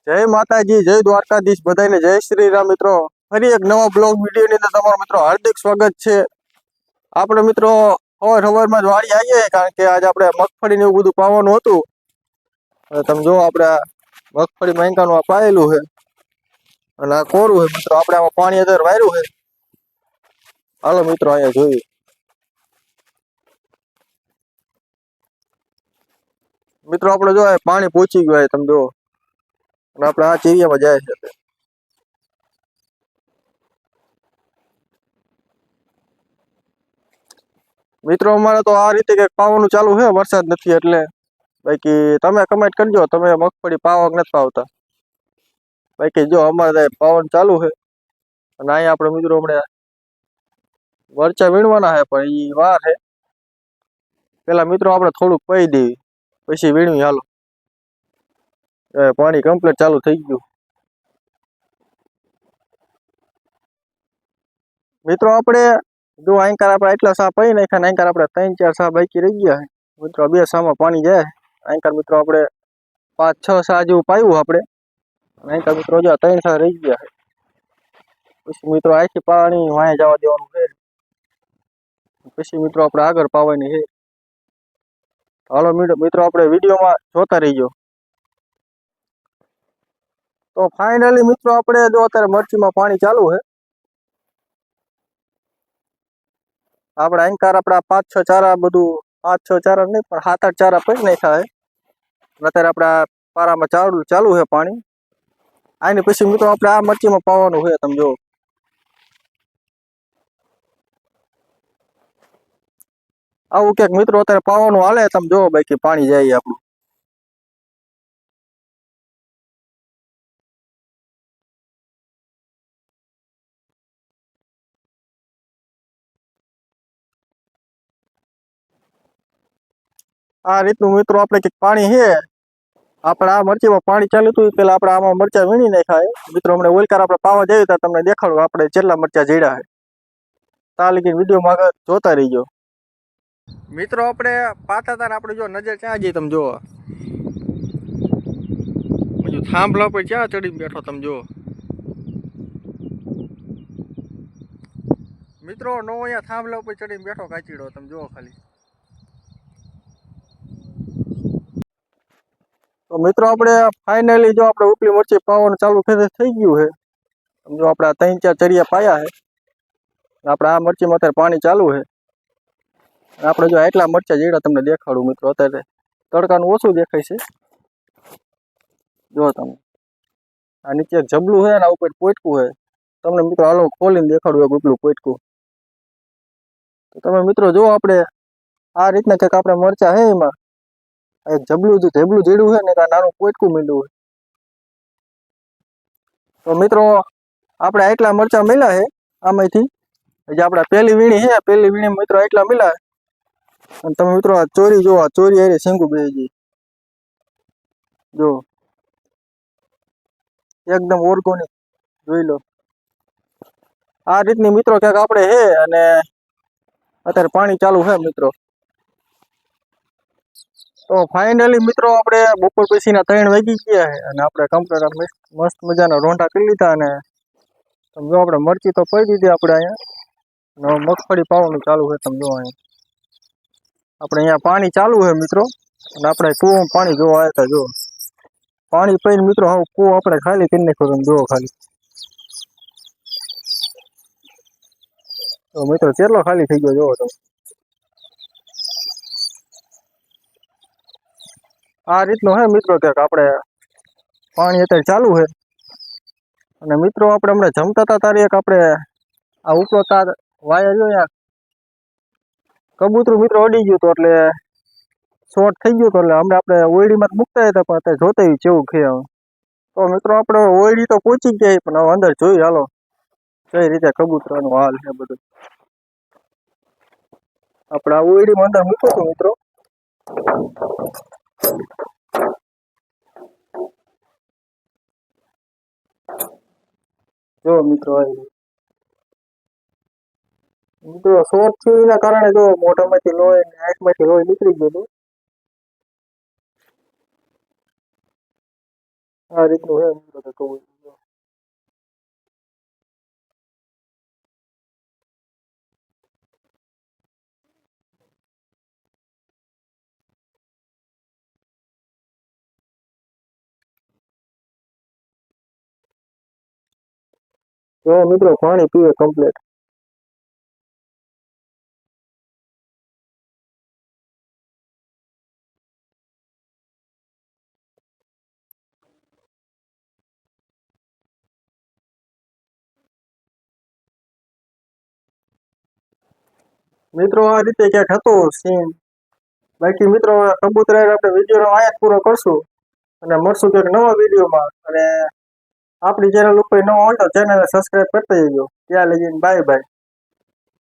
જય માતાજી, જય દ્વારકાધીશ, બધાને જય શ્રી રામ. મિત્રો ફરી એક નવા બ્લોગ વિડીયો ની અંદર તમારું મિત્રો હાર્દિક સ્વાગત છે. આપણે મિત્રો સવારમાં જ વાડી આવીએ, કારણ કે આજે આપણે મગફળી ને એવું બધું પાવાનું હતું. તમે જો આપણે મગફળી મહેંગાનું આ પાયેલું છે અને આ કોરું છે. મિત્રો આપણે આમાં પાણી અત્યારે વાર્યું છે. હાલો મિત્રો અહીંયા જોઈએ. મિત્રો આપણે જો પાણી પહોંચી ગયું, તમે જો આપણે આ ચીરિયામાં જાય છે. મિત્રો અમારે તો આ રીતે કંઈક પાવાનું ચાલુ છે, વરસાદ નથી એટલે. બાકી તમે કમેન્ટ કરજો, તમે મગફળી પાવા કે નથી પાવતા. બાકી જો અમારે પાવાનું ચાલુ છે અને અહીંયા આપણે મિત્રો હમણાં મરચા વીણવાના છે, પણ એ વાર છે. પેલા મિત્રો આપણે થોડુંક પહી દેવી, પછી વીણવી. હાલો પાણી કમ્પ્લીટ ચાલુ થઈ ગયું. મિત્રો આપણે જો આંકાર આપણે એટલા સા પહી નાખ્યા, આંકાર આપણે 3-4 સા બાકી રહી ગયા. મિત્રો 2 સામાં પાણી જાય આંકાર. મિત્રો આપણે 5-6 સા જેવું પાયું આપણે આંકાર. મિત્રો જો 3 સા રહી ગયા. પછી મિત્રો આખી પાણી વાંહે જવા દેવાનું છે. પછી મિત્રો આપણે આગળ પાવાની છે. હાલો મિત્રો આપણે વિડીયોમાં જોતા રહીજો. તો ફાઇનલી મિત્રો આપણે જો અત્યારે મરચીમાં પાણી ચાલુ છે. આપણે આંકાર આપણા 5-6 ચારા, બધું 5-6 ચારા નહીં પણ 7-8 ચારા પડી નાખ્યા છે. અત્યારે આપણા પારામાં ચાલુ છે પાણી. આની પછી મિત્રો આપણે આ મરચીમાં પાવાનું છે. તમે જો આવું ક્યાંક મિત્રો અત્યારે પાવાનું હાલે. તમે જો બાકી પાણી જાય આપણું. આ રીતનું મિત્રો આપણે કંઈક પાણી છે. આપણે આ મરચીમાં પાણી ચાલુ હતું, પેલા આપણે આમાં મરચા વીણી નાખાય. મિત્રો હમણાં ઓલકાર આપણે પાવા જઈએ તો તમને દેખાડું આપણે કેટલા મરચા જડ્યા છે. તાલીકી વિડીયોમાં આગળ જોતા રહીજો. મિત્રો આપણે પાતા તાર આપણે જો નજર ક્યાં જઈએ તમે જુઓ. થાંભલા પર ક્યાં ચડીને બેઠો તમે જુઓ. મિત્રો નો અહીંયા થાંભલા ઉપર ચડીને બેઠો કાચીડો, તમે જુઓ ખાલી. તો મિત્રો આપણે ફાઇનલી જો આપણે ઉપલી મરચી પાવાનું ચાલુ થઈ ગયું છે. જો આપણે 3-4 ચડિયા પાયા છે. આપણે આ મરચીમાં અત્યારે પાણી ચાલુ છે. આપણે જો એટલા મરચા જેડા તમને દેખાડું. મિત્રો અત્યારે તડકાનું ઓછું દેખાય છે. જો તમે આ નીચે એક જબલું છે ને આ ઉપર પોટકું છે. તમને મિત્રો હાલો ખોલીને દેખાડું એક ઉપલું પોટકું. તો તમે મિત્રો જો આપણે આ રીતના કંઈક આપણે મરચા છે. એમાં એક ઢેબલું જેડું છે ને નાનું પોટકું મીંડું છે. તો મિત્રો આપણે એટલા મરચા મળ્યા છે આમાંથી. જે આપણે પહેલી વીણી છે, પહેલી વીણી મિત્રો એટલા મળ્યા. અને તમે મિત્રો આ ચોરી જો, આ ચોરી હારે શેંગું બેસી ગઈ. જો એકદમ ઓર્ગોનિક જોઈ લો. આ રીતની મિત્રો ક્યાંક આપણે છે અને અત્યારે પાણી ચાલુ છે મિત્રો. તો ફાઇનલી મિત્રો આપણે બપોર પછીના 3 વાગી ગયા છે અને આપણે કમ્પ્લીટ મસ્ત મજાના રોંઢા કરી લીધા. અને તમે જો આપણે મરચી તો પડી દીધી આપણે અહીંયા. મગફળી પાવાનું ચાલુ છે. તમે જો અહીંયા આપણે અહીંયા પાણી ચાલુ છે મિત્રો. અને આપણે કૂવામાં પાણી જોવા આવ્યા હતા. જો પાણી પીને મિત્રો હવે કૂવો આપણે ખાલી કરી નાખ્યો. તમે જુઓ ખાલી. તો મિત્રો કેટલો ખાલી થઈ ગયો જોવો તમે. આ રીતનું હે મિત્રો ક્યાંક આપણે પાણી અત્યારે ચાલુ છે. અને મિત્રો આપણે હમણાં જમતા હતા તારી એક આપણે આ ઉપરો તાર વાયર જો અહીંયા કબૂતરું મિત્રો અડી ગયું હતું, એટલે શોર્ટ થઈ ગયું હતું. એટલે હમણાં આપણે ઓયડીમાં મૂકતા હતા, પણ અત્યારે જોતા કેવું છે. તો મિત્રો આપણે ઓયડી તો પહોંચી ગયા, પણ હવે અંદર જોઈ હાલો કઈ રીતે કબૂતરાનું હાલ છે બધું. આપણે આ ઓયડીમાં અંદર મૂક્યું હતું મિત્રો. જો મિત્રો મિત્રો શોર્ટ થયું એના કારણે જો મોઢામાંથી લોહી ને આંખમાંથી લોહી નીકળી ગયું. આ રીતનું હે મિત્રો તો કબૂતર. જો મિત્રો પાણી પીવે કમ્પ્લીટ. મિત્રો આ રીતે ક્યાંક હતો સીન. બાકી મિત્રો કબૂતર આપણે વિડીયો આયા જ પૂરો કરશું અને મળશું ક્યાંક નવા વિડીયોમાં. અને આપણી ચેનલ ઉપર નવો હોય તો ચેનલને સબસ્ક્રાઇબ કરતા જજો. ત્યાં લગીને બાય બાય.